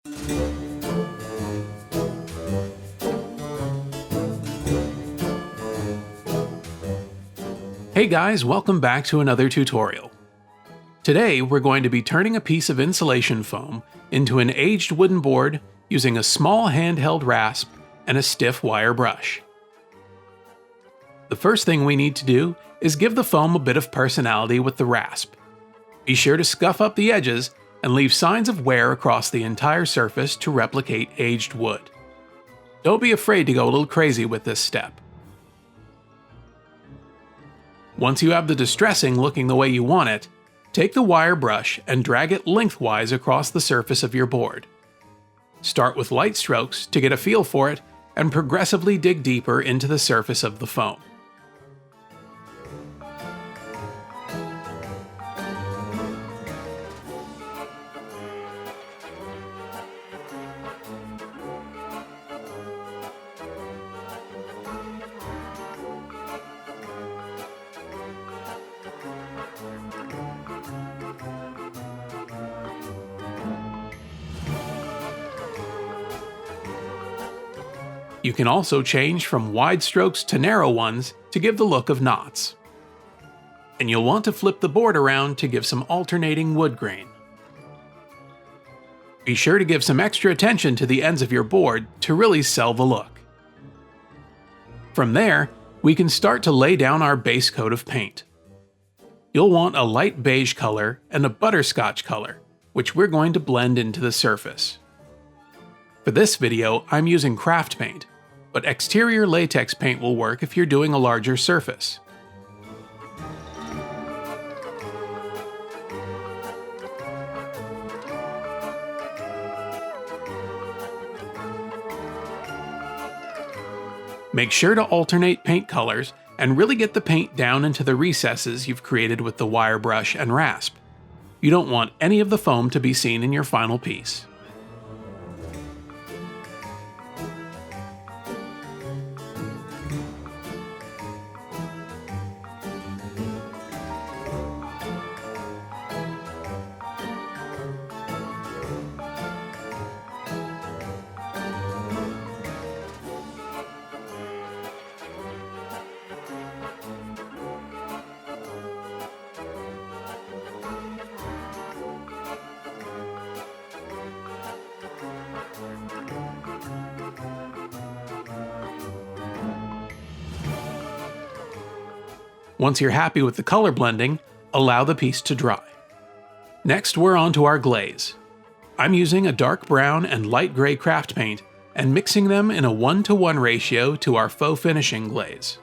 Hey guys, welcome back to another tutorial. Today we're going to be turning a piece of insulation foam into an aged wooden board using a small handheld rasp and a stiff wire brush. The first thing we need to do is give the foam a bit of personality with the rasp. Be sure to scuff up the edges and leave signs of wear across the entire surface to replicate aged wood. Don't be afraid to go a little crazy with this step. Once you have the distressing looking the way you want it, take the wire brush and drag it lengthwise across the surface of your board. Start with light strokes to get a feel for it and progressively dig deeper into the surface of the foam. You can also change from wide strokes to narrow ones to give the look of knots. And you'll want to flip the board around to give some alternating wood grain. Be sure to give some extra attention to the ends of your board to really sell the look. From there, we can start to lay down our base coat of paint. You'll want a light beige color and a butterscotch color, which we're going to blend into the surface. For this video, I'm using craft paint, but exterior latex paint will work if you're doing a larger surface. Make sure to alternate paint colors and really get the paint down into the recesses you've created with the wire brush and rasp. You don't want any of the foam to be seen in your final piece. Once you're happy with the color blending, allow the piece to dry. Next, we're on to our glaze. I'm using a dark brown and light gray craft paint and mixing them in a 1:1 ratio to our faux finishing glaze.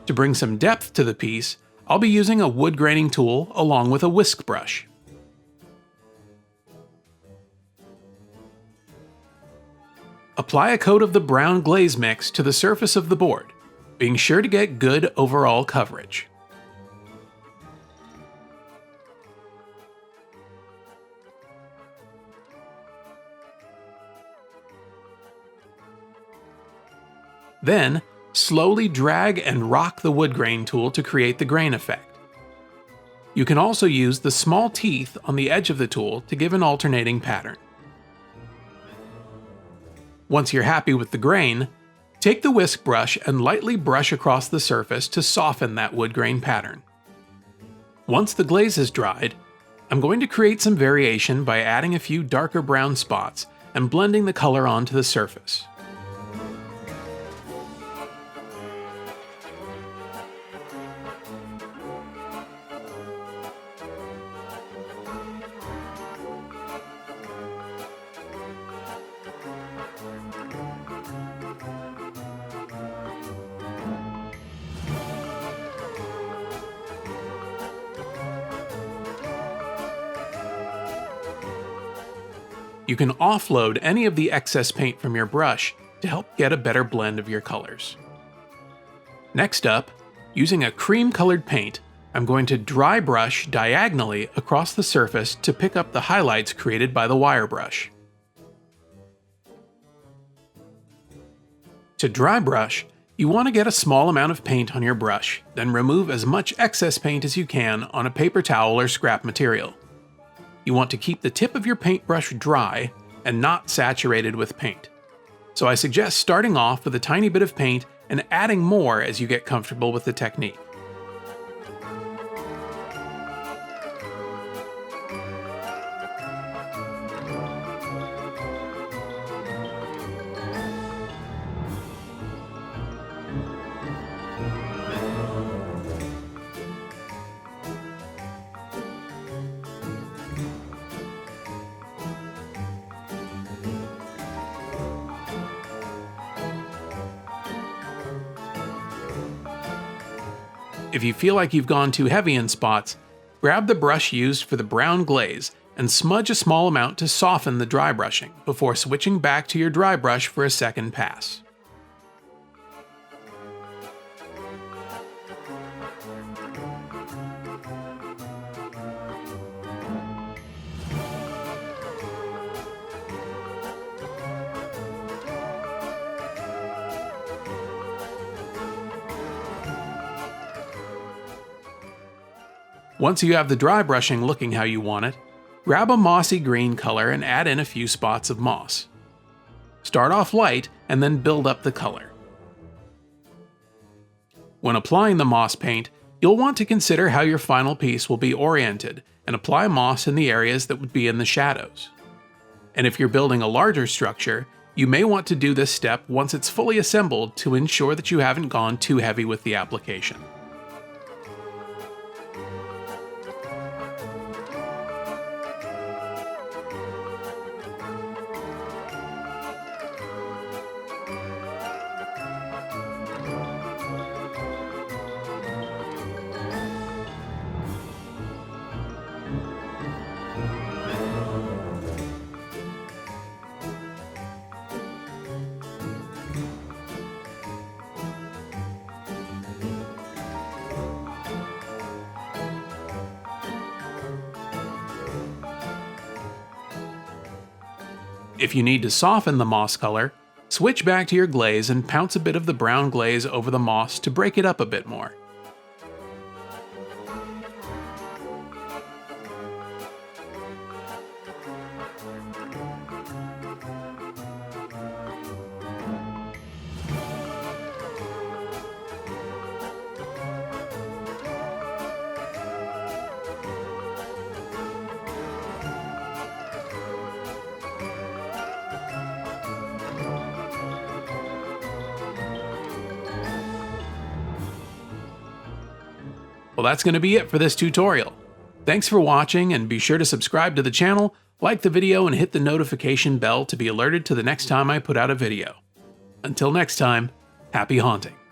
To bring some depth to the piece, I'll be using a wood graining tool along with a whisk brush. Apply a coat of the brown glaze mix to the surface of the board, being sure to get good overall coverage. Then, slowly drag and rock the wood grain tool to create the grain effect. You can also use the small teeth on the edge of the tool to give an alternating pattern. Once you're happy with the grain, take the whisk brush and lightly brush across the surface to soften that wood grain pattern. Once the glaze is dried, I'm going to create some variation by adding a few darker brown spots and blending the color onto the surface. You can offload any of the excess paint from your brush to help get a better blend of your colors. Next up, using a cream-colored paint, I'm going to dry brush diagonally across the surface to pick up the highlights created by the wire brush. To dry brush, You want to get a small amount of paint on your brush, then remove as much excess paint as you can on a paper towel or scrap material. You want to keep the tip of your paintbrush dry and not saturated with paint. So I suggest starting off with a tiny bit of paint and adding more as you get comfortable with the technique. If you feel like you've gone too heavy in spots, grab the brush used for the brown glaze and smudge a small amount to soften the dry brushing before switching back to your dry brush for a second pass. Once you have the dry brushing looking how you want it, grab a mossy green color and add in a few spots of moss. Start off light and then build up the color. When applying the moss paint, you'll want to consider how your final piece will be oriented and apply moss in the areas that would be in the shadows. And if you're building a larger structure, you may want to do this step once it's fully assembled to ensure that you haven't gone too heavy with the application. If you need to soften the moss color, switch back to your glaze and pounce a bit of the brown glaze over the moss to break it up a bit more. Well, that's going to be it for this tutorial. Thanks for watching, and be sure to subscribe to the channel, like the video, and hit the notification bell to be alerted to the next time I put out a video. Until next time, happy haunting!